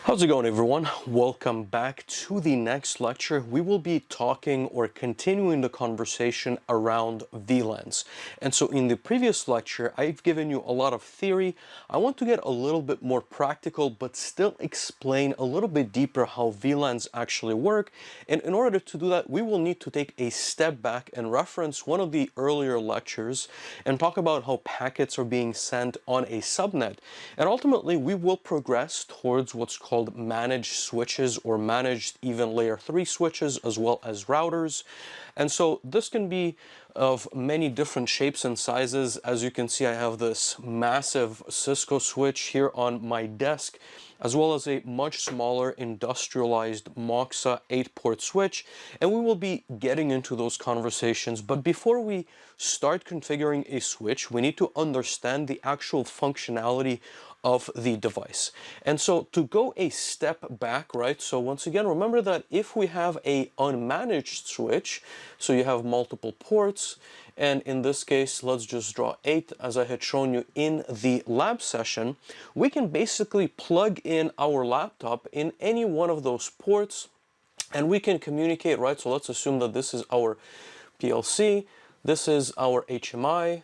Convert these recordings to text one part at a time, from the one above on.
How's it going, everyone? Welcome back to the next lecture. We will be talking or continuing the conversation around VLANs. And so in the previous lecture, I've given you a lot of theory. I want to get a little bit more practical, but still explain a little bit deeper how VLANs actually work. And in order to do that, we will need to take a step back and reference one of the earlier lectures and talk about how packets are being sent on a subnet. And ultimately, we will progress towards what's called managed switches or managed even layer 3 switches, as well as routers. And so this can be of many different shapes and sizes. As you can see, I have this massive Cisco switch here on my desk, as well as a much smaller industrialized Moxa 8-port switch, and we will be getting into those conversations. But before we start configuring a switch, we need to understand the actual functionality of the device. And so to go a step back, right, so once again, remember that if we have a unmanaged switch, so you have multiple ports, and in this case, let's just draw 8 as I had shown you in the lab session, we can basically plug in our laptop in any one of those ports and we can communicate, right? So let's assume that this is our PLC, this is our HMI,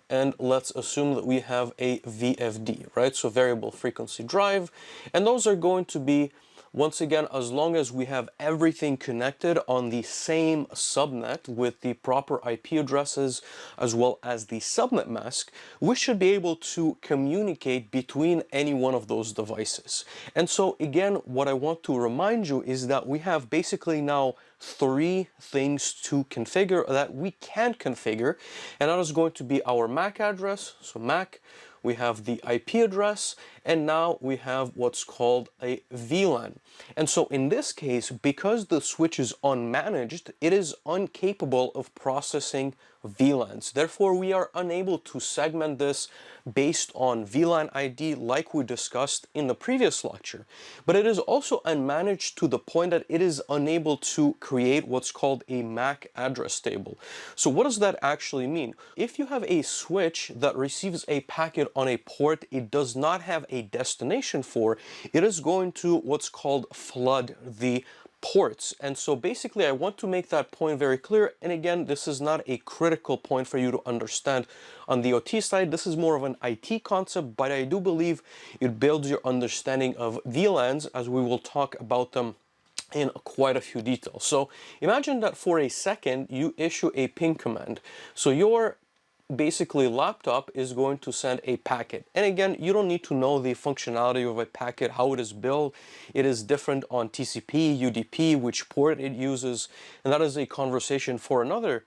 and let's assume that we have a VFD, right? So variable frequency drive, and those are going to be, once again, as long as we have everything connected on the same subnet with the proper IP addresses as well as the subnet mask, we should be able to communicate between any one of those devices. And so again, what I want to remind you is that we have basically now 3 things to configure that we can configure, and that is going to be our MAC address, so MAC, we have the IP address, and now we have what's called a VLAN. And so in this case, because the switch is unmanaged, it is incapable of processing VLANs. Therefore, we are unable to segment this based on VLAN ID like we discussed in the previous lecture. But it is also unmanaged to the point that it is unable to create what's called a MAC address table. So what does that actually mean? If you have a switch that receives a packet on a port it does not have a destination for, it is going to what's called flood the ports. And so basically I want to make that point very clear, and again, this is not a critical point for you to understand on the OT side. This is more of an IT concept, but I do believe it builds your understanding of VLANs, as we will talk about them in quite a few details. So imagine that for a second you issue a ping command. So your basically laptop is going to send a packet, and again, you don't need to know the functionality of a packet, how it is built. It is different on TCP, UDP, which port it uses, and that is a conversation for another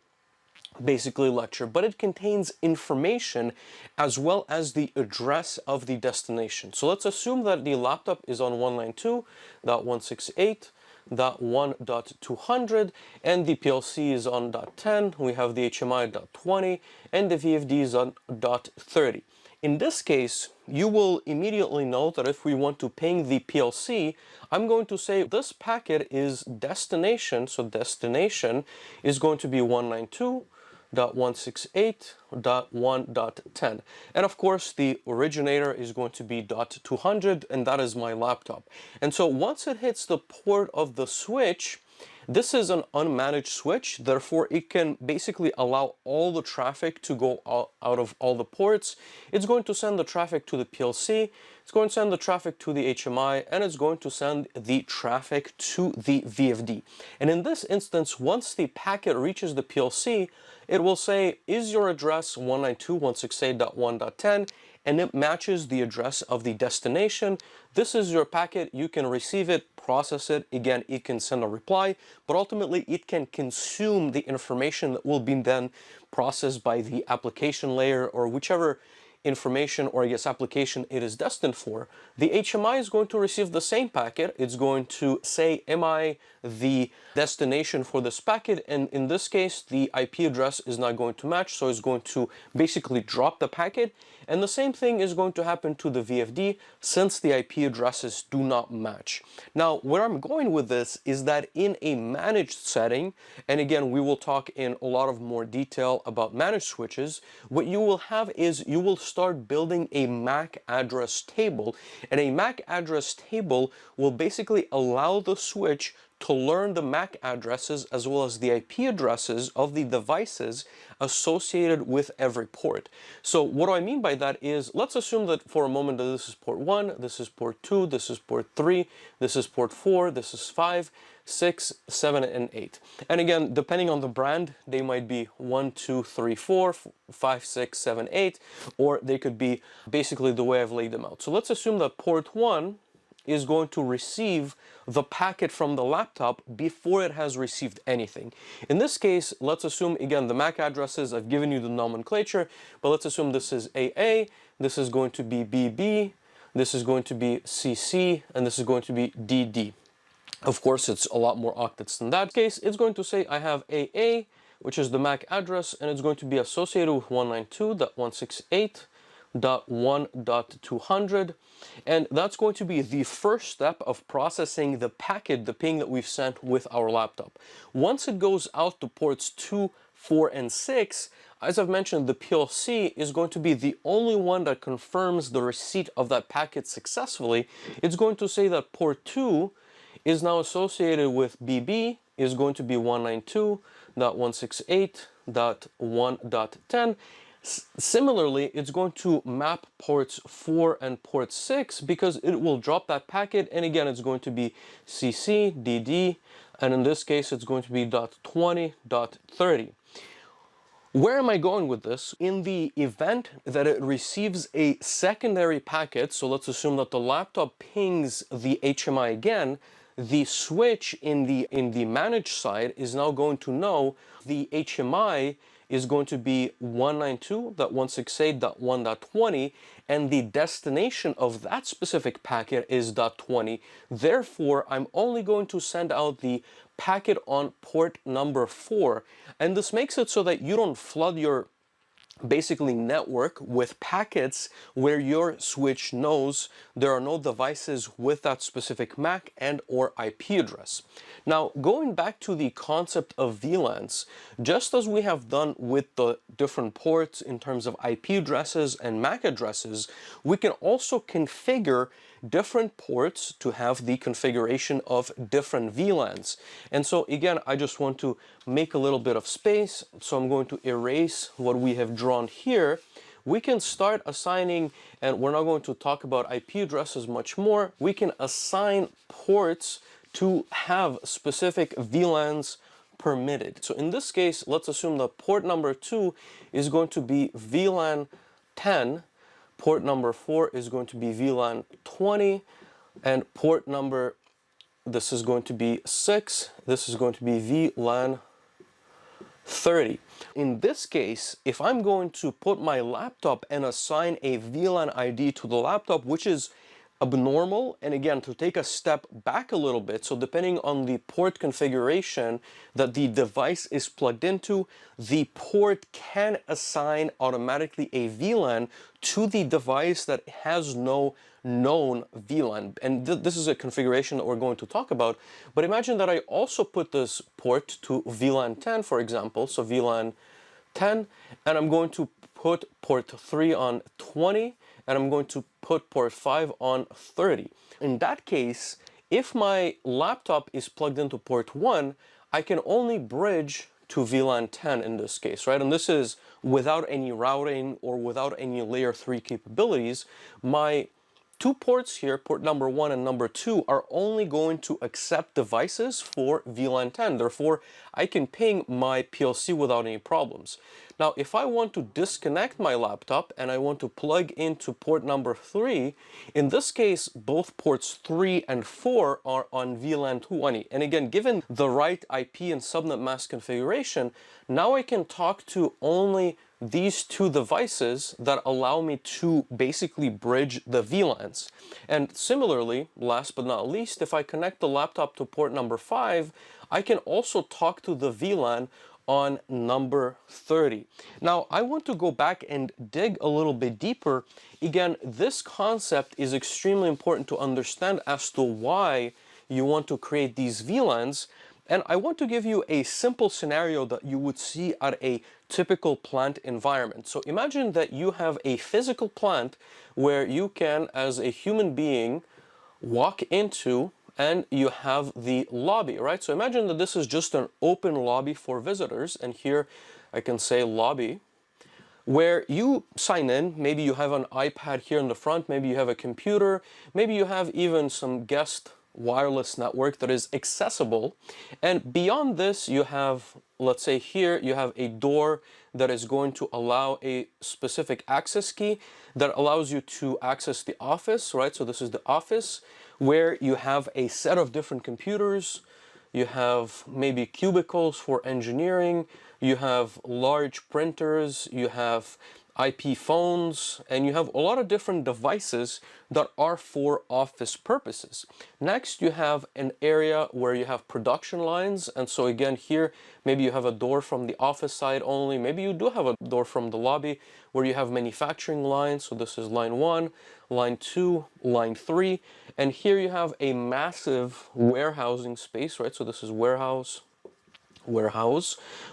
basically lecture. But it contains information as well as the address of the destination. So let's assume that the laptop is on 192.168.1.200 and the PLC is on .10, we have the HMI .20 and the VFD is on .30. In this case, you will immediately know that if we want to ping the PLC, I'm going to say this packet is destination, so destination is going to be 192.168.1.10, and of course the originator is going to be .200, and that is my laptop. And so once it hits the port of the switch, this is an unmanaged switch, therefore it can basically allow all the traffic to go out of all the ports. It's going to send the traffic to the PLC, it's going to send the traffic to the HMI, and it's going to send the traffic to the VFD. And in this instance, once the packet reaches the PLC, it will say, is your address 192.168.1.10? And it matches the address of the destination. This is your packet, you can receive it, process it, again, it can send a reply, but ultimately it can consume the information that will be then processed by the application layer or whichever information or I guess application it is destined for. The HMI is going to receive the same packet. It's going to say, am I the destination for this packet? And in this case, the IP address is not going to match, so it's going to basically drop the packet. And the same thing is going to happen to the VFD since the IP addresses do not match. Now, where I'm going with this is that in a managed setting, and again, we will talk in a lot of more detail about managed switches, what you will have is you will start building a MAC address table. And a MAC address table will basically allow the switch to learn the MAC addresses as well as the IP addresses of the devices associated with every port. So what do I mean by that is, let's assume that for a moment that this is port 1, this is port 2, this is port 3, this is port 4, this is 5, 6, 7, and 8. And again, depending on the brand, they might be 1, 2, 3, 4, 5, 6, 7, 8, or they could be basically the way I've laid them out. So let's assume that port 1 is going to receive the packet from the laptop before it has received anything. In this case, let's assume, again, the MAC addresses, I've given you the nomenclature, but let's assume this is AA, this is going to be BB, this is going to be CC, and this is going to be DD. Of course, it's a lot more octets than that. In this case, it's going to say I have AA, which is the MAC address, and it's going to be associated with 192.168.1.200, and that's going to be the first step of processing the packet, the ping that we've sent with our laptop. Once it goes out to ports 2, 4, and 6, as I've mentioned, the PLC is going to be the only one that confirms the receipt of that packet successfully. It's going to say that port 2 is now associated with BB, is going to be 192.168.1.10. Similarly, it's going to map ports 4 and port 6 because it will drop that packet, and again, it's going to be CC, DD, and in this case, it's going to be .20.30. Where am I going with this? In the event that it receives a secondary packet, so let's assume that the laptop pings the HMI again, the switch in the managed side is now going to know the HMI is going to be 192.168.1.20, and the destination of that specific packet is .20. Therefore, I'm only going to send out the packet on port number 4, and this makes it so that you don't flood your basically network with packets where your switch knows there are no devices with that specific MAC and or IP address. Now, going back to the concept of VLANs, just as we have done with the different ports in terms of IP addresses and MAC addresses, we can also configure different ports to have the configuration of different VLANs. And so again, I just want to make a little bit of space, so I'm going to erase what we have drawn here. We can start assigning, and we're not going to talk about IP addresses much more, we can assign ports to have specific VLANs permitted. So in this case, let's assume that port number 2 is going to be VLAN 10, port number 4 is going to be VLAN 20, and port number, this is going to be 6, this is going to be VLAN 30. In this case, if I'm going to put my laptop and assign a VLAN ID to the laptop, which is abnormal, and again, to take a step back a little bit, so depending on the port configuration that the device is plugged into, the port can assign automatically a VLAN to the device that has no known VLAN. And this is a configuration that we're going to talk about. But imagine that I also put this port to VLAN 10, for example, so VLAN 10, and I'm going to put port 3 on 20, and I'm going to put port 5 on 30. In that case, if my laptop is plugged into port 1, I can only bridge to VLAN 10 in this case, right? And this is without any routing or without any layer 3 capabilities. My two ports here, port number 1 and number 2, are only going to accept devices for VLAN 10. Therefore, I can ping my PLC without any problems. Now, if I want to disconnect my laptop and I want to plug into port number 3, in this case, both ports 3 and 4 are on VLAN 20. And again, given the right IP and subnet mask configuration, now I can talk to only these two devices that allow me to basically bridge the VLANs. And similarly, last but not least, if I connect the laptop to port number 5, I can also talk to the VLAN on number 30. Now, I want to go back and dig a little bit deeper. Again, this concept is extremely important to understand as to why you want to create these VLANs. And I want to give you a simple scenario that you would see at a typical plant environment. So imagine that you have a physical plant where you can, as a human being, walk into and you have the lobby, right? So imagine that this is just an open lobby for visitors, and here I can say lobby, where you sign in. Maybe you have an iPad here in the front, maybe you have a computer, maybe you have even some guest wireless network that is accessible. And beyond this, you have, let's say here, you have a door that is going to allow a specific access key that allows you to access the office, right? So this is the office where you have a set of different computers. You have maybe cubicles for engineering, you have large printers, you have IP phones, and you have a lot of different devices that are for office purposes. Next, you have an area where you have production lines, and so again here, maybe you have a door from the office side only, maybe you do have a door from the lobby where you have manufacturing lines, so this is line 1, line 2, line 3, and here you have a massive warehousing space, right? So this is warehouse,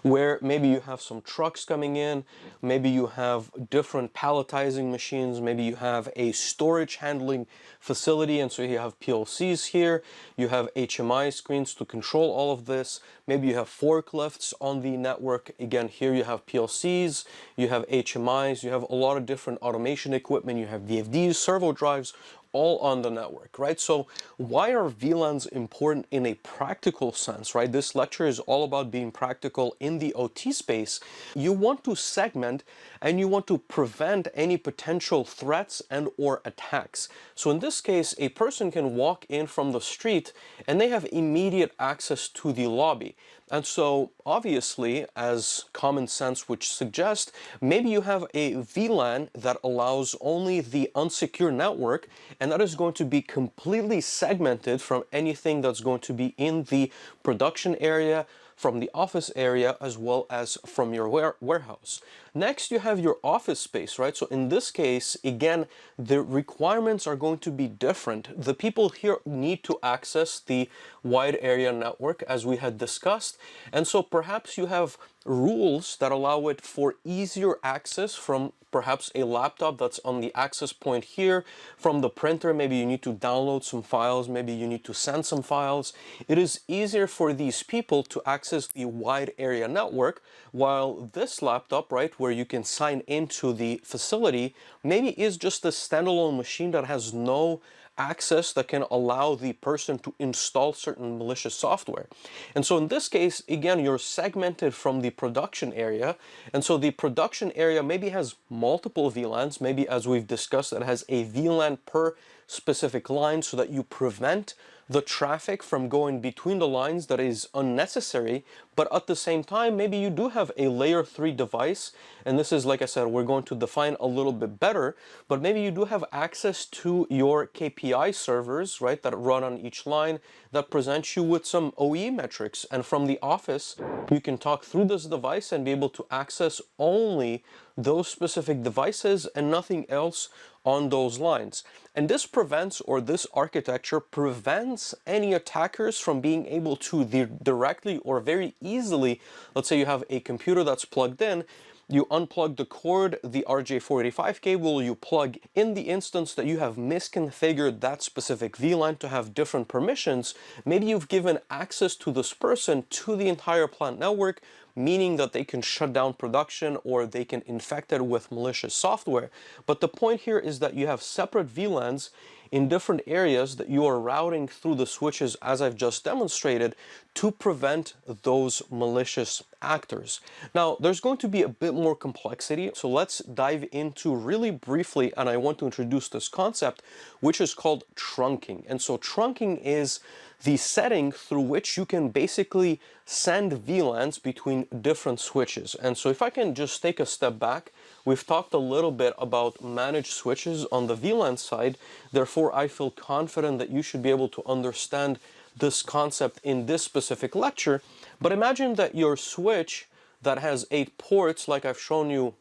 where maybe you have some trucks coming in, maybe you have different palletizing machines, maybe you have a storage handling facility, and so you have PLCs here, you have HMI screens to control all of this, maybe you have forklifts on the network. Again, here you have PLCs, you have HMIs, you have a lot of different automation equipment, you have VFDs, servo drives, all on the network, right? So why are VLANs important in a practical sense, right? This lecture is all about being practical in the OT space. You want to segment and you want to prevent any potential threats and or attacks. So in this case, a person can walk in from the street and they have immediate access to the lobby. And so obviously, as common sense would suggest, maybe you have a VLAN that allows only the unsecure network, and that is going to be completely segmented from anything that's going to be in the production area, from the office area, as well as from your warehouse. Next, you have your office space, right? So in this case, again, the requirements are going to be different. The people here need to access the wide area network, as we had discussed. And so perhaps you have rules that allow it for easier access from perhaps a laptop that's on the access point here, from the printer. Maybe you need to download some files, maybe you need to send some files. It is easier for these people to access the wide area network, while this laptop, right, where you can sign into the facility, maybe is just a standalone machine that has no access that can allow the person to install certain malicious software. And so in this case, again, you're segmented from the production area. And so the production area maybe has multiple VLANs, maybe as we've discussed, it has a VLAN per specific line so that you prevent the traffic from going between the lines that is unnecessary. But at the same time, maybe you do have a layer 3 device, and this is, like I said, we're going to define a little bit better, but maybe you do have access to your KPI servers, right, that run on each line, that present you with some OE metrics, and from the office you can talk through this device and be able to access only those specific devices and nothing else on those lines. And this prevents, or this architecture prevents, any attackers from being able to directly or very easily, let's say you have a computer that's plugged in, you unplug the cord, the RJ485 cable, you plug in the instance that you have misconfigured that specific VLAN to have different permissions. Maybe you've given access to this person to the entire plant network, meaning that they can shut down production or they can infect it with malicious software. But the point here is that you have separate VLANs in different areas that you are routing through the switches, as I've just demonstrated, to prevent those malicious actors. Now, there's going to be a bit more complexity, so let's dive into really briefly, and I want to introduce this concept, which is called trunking. And so trunking is the setting through which you can basically send VLANs between different switches. And so if I can just take a step back, we've talked a little bit about managed switches on the VLAN side, therefore I feel confident that you should be able to understand this concept in this specific lecture. But imagine that your switch that has 8 ports, like I've shown you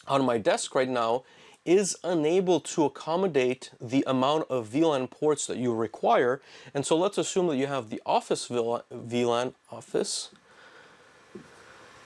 on my desk right now, is unable to accommodate the amount of VLAN ports that you require. And so let's assume that you have the office VLAN office,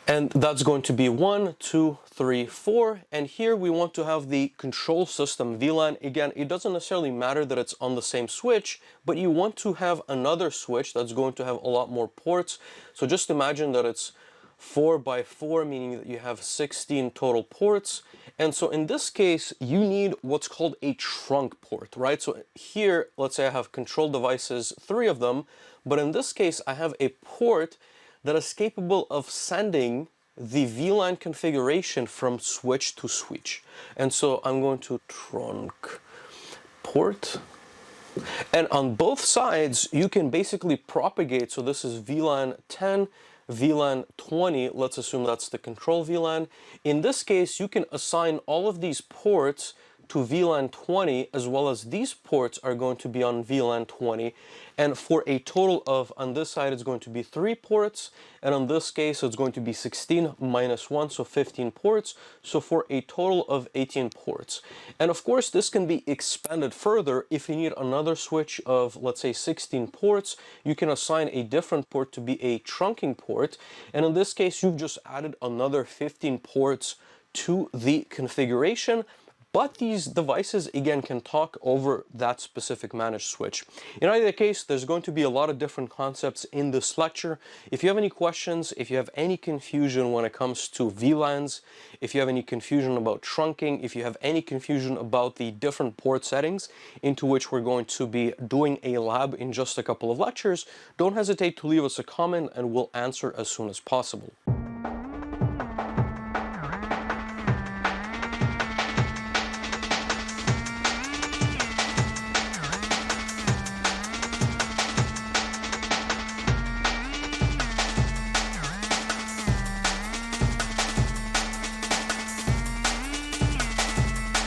and that's going to be 1, 2, 3, 4. And here we want to have the control system VLAN. Again, it doesn't necessarily matter that it's on the same switch, but you want to have another switch that's going to have a lot more ports. So just imagine that it's 4 by 4, meaning that you have 16 total ports. And so in this case, you need what's called a trunk port, right? So here, let's say I have control devices, 3 of them, but in this case, I have a port that is capable of sending the VLAN configuration from switch to switch. And so I'm going to trunk port. And on both sides, you can basically propagate. So this is VLAN 10, VLAN 20. Let's assume that's the control VLAN. In this case, you can assign all of these ports to VLAN 20, as well as these ports are going to be on VLAN 20. And for a total of, on this side, it's going to be 3 ports. And on this case, it's going to be 16 minus 1, so 15 ports. So for a total of 18 ports. And of course, this can be expanded further. If you need another switch of, let's say, 16 ports, you can assign a different port to be a trunking port. And in this case, you've just added another 15 ports to the configuration. But these devices, again, can talk over that specific managed switch. In either case, there's going to be a lot of different concepts in this lecture. If you have any questions, if you have any confusion when it comes to VLANs, if you have any confusion about trunking, if you have any confusion about the different port settings into which we're going to be doing a lab in just a couple of lectures, don't hesitate to leave us a comment and we'll answer as soon as possible.